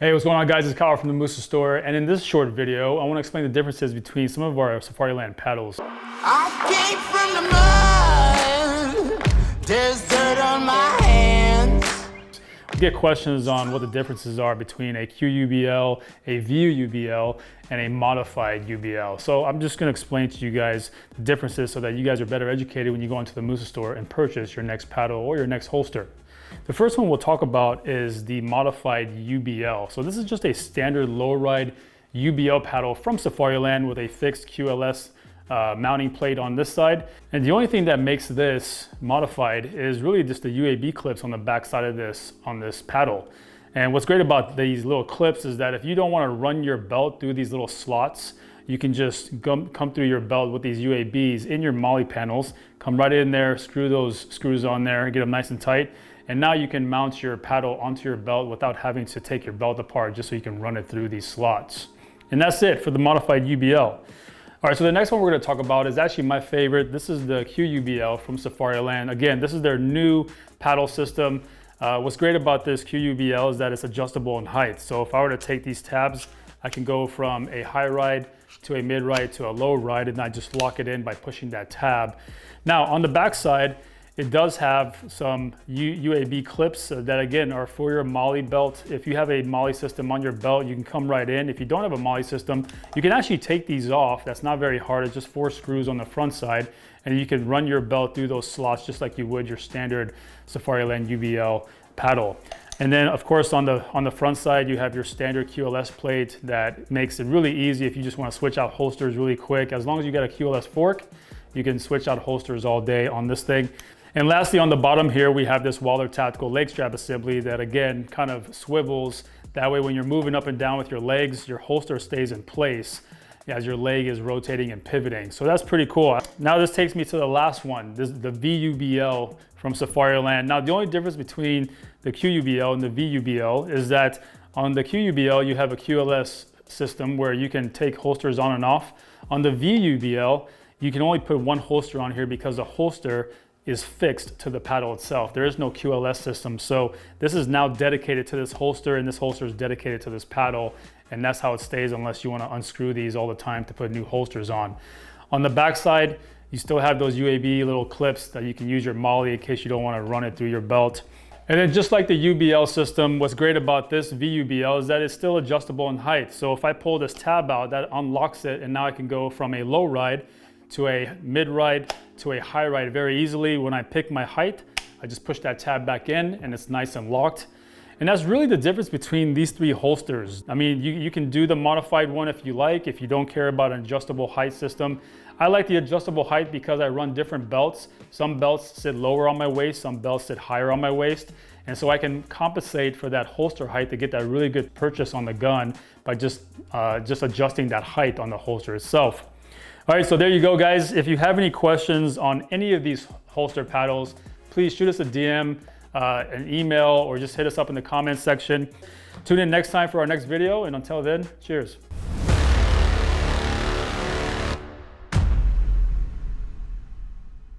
Hey, what's going on, guys? It's Kawa from the Musa Store, and in this short video, I want to explain the differences between some of our Safariland paddles. I came from the mud, there's dirt on my hands. We get questions on what the differences are between a QUBL, a VUBL, and a modified UBL. So I'm just going to explain to you guys the differences so that you guys are better educated when you go into the Musa Store and purchase your next paddle or your next holster. The first one we'll talk about is the modified UBL. So this is just a standard low ride UBL paddle from Safariland with a fixed QLS mounting plate on this side. And the only thing that makes this modified is really just the UAB clips on the back side of this paddle. And what's great about these little clips is that if you don't want to run your belt through these little slots, you can just come through your belt with these UABs in your MOLLE panels, come right in there, screw those screws on there, get them nice and tight. And now you can mount your paddle onto your belt without having to take your belt apart, just so you can run it through these slots. And that's it for the modified UBL. All right, so the next one we're going to talk about is actually my favorite. This is the QUBL from Safariland. Again, this is their new paddle system. What's great about this QUBL is that it's adjustable in height. So if I were to take these tabs, I can go from a high ride to a mid ride to a low ride, and I just lock it in by pushing that tab. Now on the back side, it does have some UAB clips that again are for your MOLLE belt. If you have a MOLLE system on your belt, you can come right in. If you don't have a MOLLE system, you can actually take these off. That's not very hard. It's just 4 screws on the front side, and you can run your belt through those slots just like you would your standard Safariland UBL paddle. And then of course on the front side, you have your standard QLS plate that makes it really easy if you just want to switch out holsters really quick. As long as you got a QLS fork, you can switch out holsters all day on this thing. And lastly, on the bottom here, we have this Waller tactical leg strap assembly that again kind of swivels. That way when you're moving up and down with your legs, your holster stays in place as your leg is rotating and pivoting. So that's pretty cool. Now this takes me to the last one, this is the VUBL from Safariland. Now the only difference between the QUBL and the VUBL is that on the QUBL, you have a QLS system where you can take holsters on and off. On the VUBL, you can only put one holster on here because the holster is fixed to the paddle itself. There is no QLS system. So this is now dedicated to this holster, and this holster is dedicated to this paddle. And that's how it stays unless you want to unscrew these all the time to put new holsters on. On the back side, you still have those UAB little clips that you can use your MOLLE in case you don't want to run it through your belt. And then just like the UBL system, what's great about this VUBL is that it's still adjustable in height. So if I pull this tab out, that unlocks it, and now I can go from a low ride to a mid ride to a high ride very easily. When I pick my height, I just push that tab back in and it's nice and locked. And that's really the difference between these 3 holsters. I mean, you can do the modified one if you like, if you don't care about an adjustable height system. I like the adjustable height because I run different belts. Some belts sit lower on my waist, some belts sit higher on my waist. And so I can compensate for that holster height to get that really good purchase on the gun by just adjusting that height on the holster itself. All right, so there you go, guys. If you have any questions on any of these holster paddles, please shoot us a DM, an email, or just hit us up in the comments section. Tune in next time for our next video, and until then, cheers.